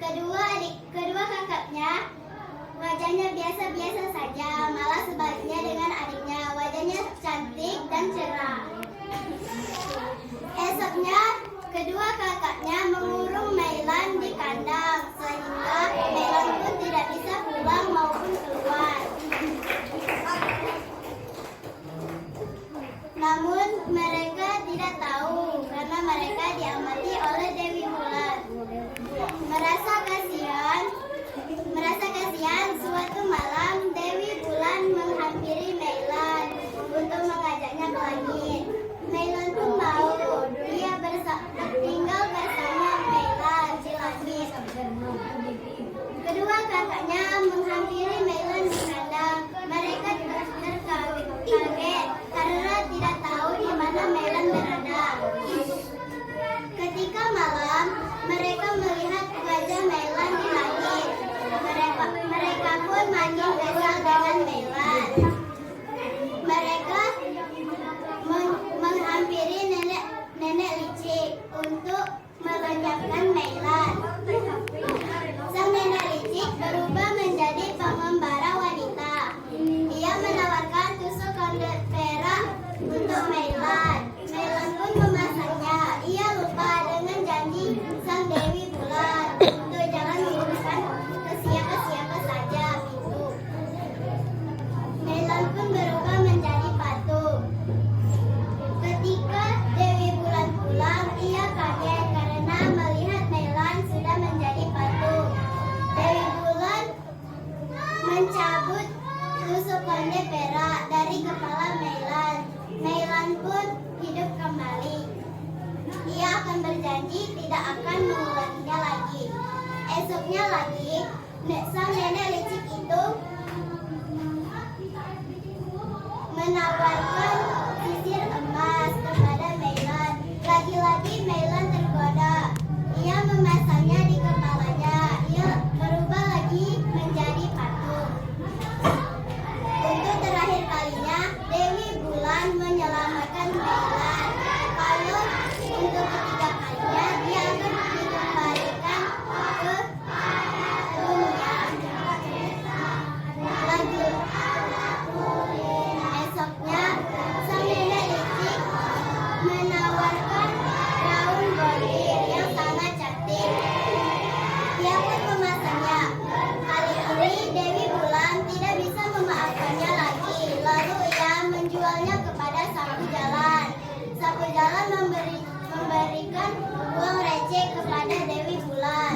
Kedua kakaknya wajahnya biasa-biasa saja, malah sebaliknya dengan adiknya, wajahnya cantik dan cerah. Esoknya kedua kakaknya mengurung Mailan di kandang, sehingga Mailan pun tidak bisa pulang maupun keluar. Namun mereka tidak tahu karena mereka diamati oleh Dewi Bulan. Merasa kasihan, suatu malam Dewi Bulan menghampiri Mailan untuk mengajaknya ke langit. Mailan pun mau. Dia tinggal bersama Mailan di langit. Kedua kakaknya menghampiri Mailan di kandang. Mereka terkaget karena tidak tahu di mana Mailan berada. Ketika malam, mereka melihat wajah Mailan di langit. Mereka pun makin kesal dengan Mailan. Mereka menghampiri nenek licik untuk melenyapkan Mailan. Sang nenek licik berubah menjadi pengembara wanita. Ia menawarkan tusuk konde perak untuk Mailan. Mailan pun memasangnya. Ia lupa dengan janji sang Dewi Bulan untuk jangan menguruskan ke siapa-siapa saja itu. Mailan pun berubah menjadi patung. Ketika Dewi Bulan pulang, ia kaget karena melihat Mailan sudah menjadi patung. Dewi Bulan mencabut tusuk konde perak dari kepala Mailan. Mailan pun hidup kembali. Ia akan berjanji tidak akan mengulanginya lagi. Esoknya lagi, sang nenek licik itu menawarkan sisir emas kepada Mailan. Lagi-lagi Mailan tergoda. Ia memasangnya di kepalanya. Ia berubah lagi menjadi patung. Untuk terakhir kalinya, Dewi Bulan menyelamatkan Mailan. Kalau untuk ketiga kalinya, dia akan dikembalikan ke dunia. Esoknya, sang nenek licik menawarkan gaun bordir yang sangat cantik. Dia pun memasangnya. Kali ini Dewi Bulan tidak bisa memaafkannya lagi. Lalu ia menjualnya kepada Sapu Jalan. Sapu Jalan memberikan uang receh kepada Dewi Bulan.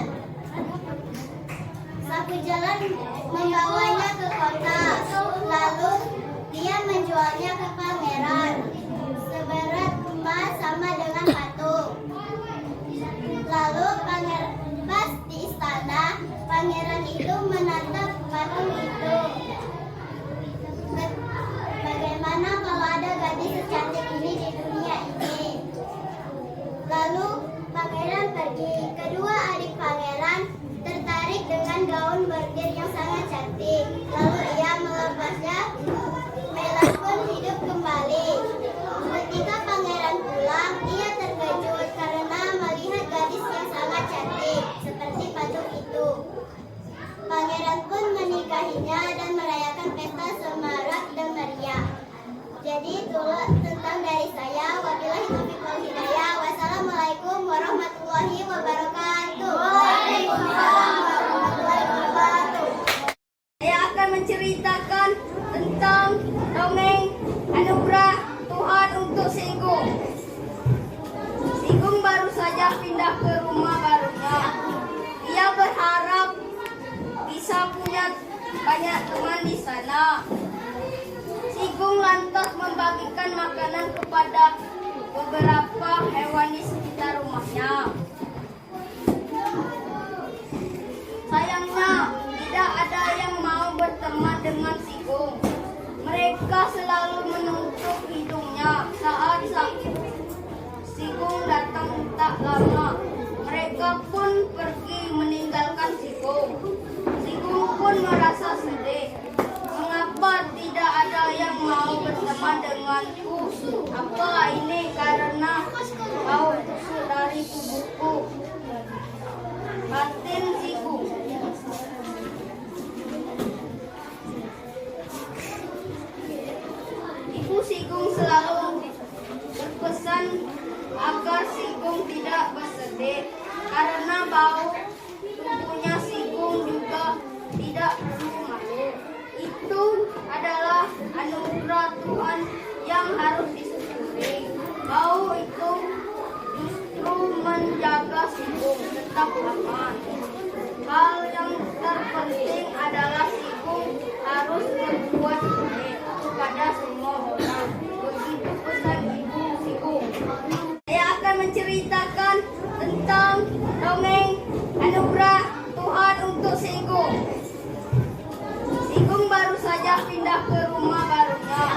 Sapu Jalan membawanya ke kota. Lalu dia menjualnya ke pangeran. Seberat emas sama dengan patung. Lalu pas di istana, pangeran itu menatap patung itu. Bagaimana kalau ada gadis secantik ini di dunia ini? Lalu pangeran pergi. Kedua adik pangeran tertarik dengan gaun bordir yang sangat cantik. Lalu ia melepasnya. Mailan pun hidup kembali. Ketika pangeran pulang, ia terkejut karena melihat gadis yang sangat cantik seperti patung itu. Pangeran pun menikahinya dan merayakan pesta semarak dan meriah. Jadi itulah tentang dari saya. Wabillahi taufiq wal hidayah. Wassalamualaikum warahmatullahi wabarakatuh. Waalaikumsalam warahmatullahi wabarakatuh. Saya akan menceritakan tentang dongeng anugerah Tuhan untuk Singgung. Singgung baru saja pindah ke rumah barunya. Ia berharap bisa punya banyak teman di sana. Singgung lantas membagikan makanan kepada beberapa hewan di sekitar rumahnya. Sayangnya, tidak ada yang mau berteman dengan Singgung. Mereka selalu menutup hidungnya saat Singgung datang tak lama. Mereka pun pergi meninggalkan Singgung. Singgung pun merasa sedih. Mengapa tidak ada yang mau berteman denganku? Apa ini karena bau busuk dari tubuhku? Batin Sigung. Ibu Sigung selalu berpesan agar Sigung tidak bersedih karena bau tubuhnya Sigung juga tidak perlu malu. Itu adalah anugerah Tuhan yang harus disyukuri. Bau itu justru menjaga Sigung tetap aman. Hal yang terpenting adalah Sigung harus berbuat baik kepada semua orang. Begitu pesan Ibu Sigung. Saya akan menceritakan tentang dongeng anugerah Tuhan untuk Sigung. Sigung baru saja pindah ke rumah barunya.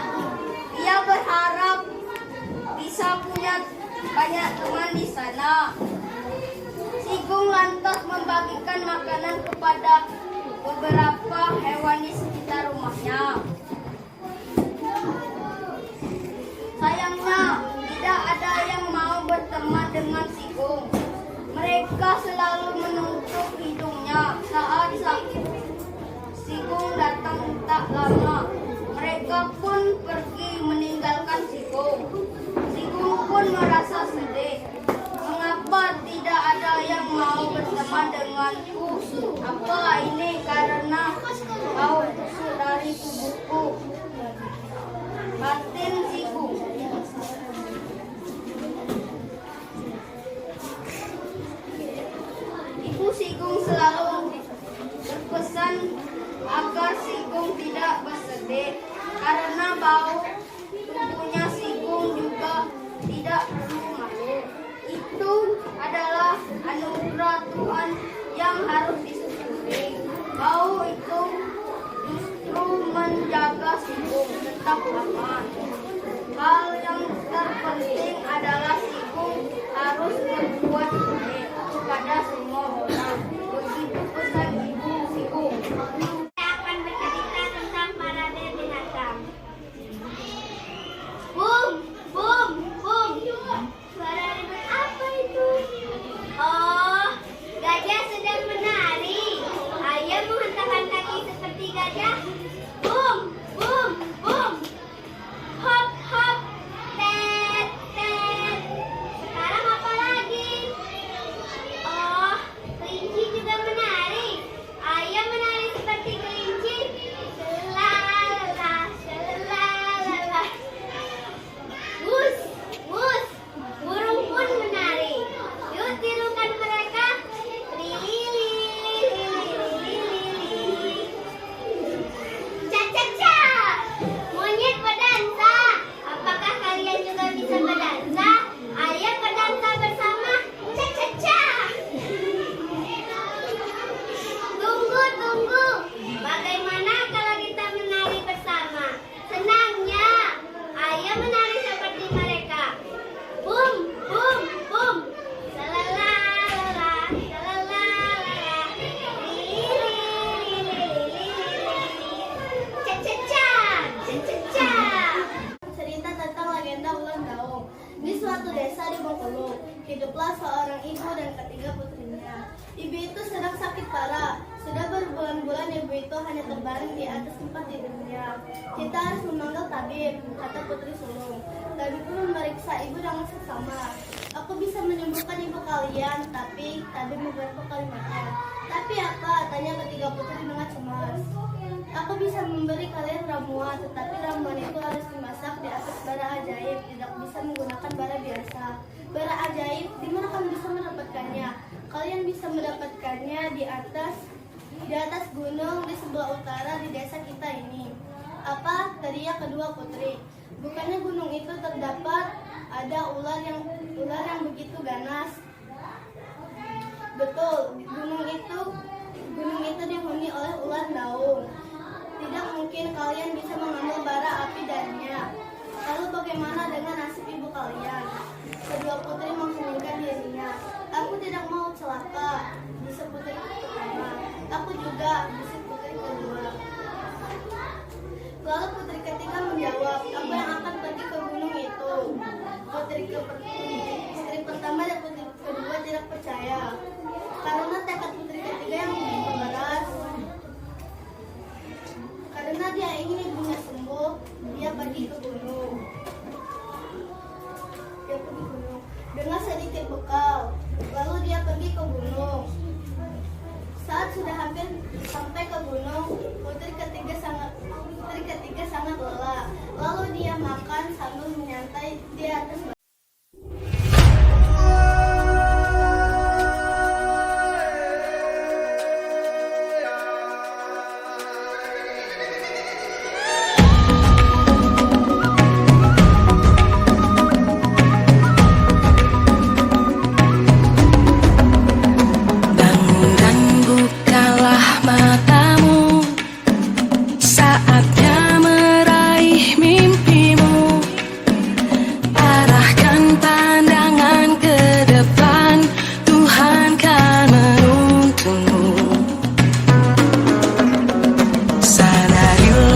Ia berharap bisa punya banyak teman di sana. Sigung lantas membagikan makanan kepada beberapa hewan di sekitar rumahnya. Sayangnya, tidak ada yang mau berteman dengan Sigung. Mereka selalu menutup hidungnya saat Sigung datang tak lama. Mereka pun pergi meninggalkan Sigung. Sigung pun merasa sedih. Mengapa tidak ada yang mau berteman denganku? Apa ini karena bau busuk dari tubuhku? Batin Sigung. Ibu Sigung selalu berpesan agar Sigung tidak bersedih karena bau tubuhnya Sigung juga tidak perlu malu. Itu adalah anugerah Tuhan yang harus disyukuri. Bau itu justru menjaga Sigung tetap aman. Hal yang terpenting adalah Sigung harus berbuat baik kepada semua orang. Begitu pesan Ibu Sigung. Saya akan bercerita tentang parade binatang. Bum, bum, bum. Suara ribut apa itu? Oh, gajah sedang menari. Ayam menghentakkan kaki seperti gajah. Bum, bum, bum. Hop, hop. Tet, tet. Sekarang apa lagi? Oh, kelinci juga menari. Ayam menari seperti kelinci. Selalala, selalala. Mus, mus. Burung pun menari. Yuk tirukan mereka. Lili, lili, lili. Ca-ca-ca. Monyet berdansa. Apakah kalian juga bisa berdansa? Ayo berdansa bersama. Ca-ca-ca. Tunggu, tunggu. Bagaimana kalau kita menari bersama? Senangnya. Ayo menari seperti mereka. Bum, bum, bum. Salalalala, salalalala. Lili, lili, lili. Ca-ca-ca, ca-ca-ca. Cerita tentang legenda ular daung. Di suatu desa di Bengkulu, hiduplah seorang ibu dan ketiga putrinya. Ibu itu sedang sakit parah. Sudah berbulan-bulan ibu itu hanya terbaring di atas tempat tidurnya. Kita harus memanggil tabib, kata putri sulung. Tabib pun memeriksa ibu dengan seksama. Aku bisa menyembuhkan ibu kalian, tapi tabib beberapa kalimatnya. Tapi apa? Tanya ketiga putri dengan cemas. Aku bisa memberi kalian ramuan, tetapi ramuan itu harus dimasak di atas bara ajaib, tidak bisa menggunakan bara biasa. Bara ajaib, di mana kamu bisa mendapatkannya? Kalian bisa mendapatkannya di atas gunung di sebelah utara di desa kita ini. Apa? Teriak kedua putri. Bukannya gunung itu terdapat ada ular yang begitu ganas? Betul, gunung itu dihuni oleh ular daung. Tidak mungkin kalian bisa mengambil bara api darinya. Lalu bagaimana dengan nasib ibu kalian? Kedua putri mengheningkan dirinya. Aku tidak mau celaka, bisik putri pertama. Aku juga, bisik putri kedua. Lalu putri ketiga menjawab, aku yang akan pergi ke gunung itu. Putri pertama dan putri kedua tidak percaya. Karena tekad pergi ke gunung. Dengan sedikit bekal, lalu dia pergi ke gunung. Saat sudah hampir sampai ke gunung, putri ketiga sangat lelah. Lalu dia makan sambil menyantai di atas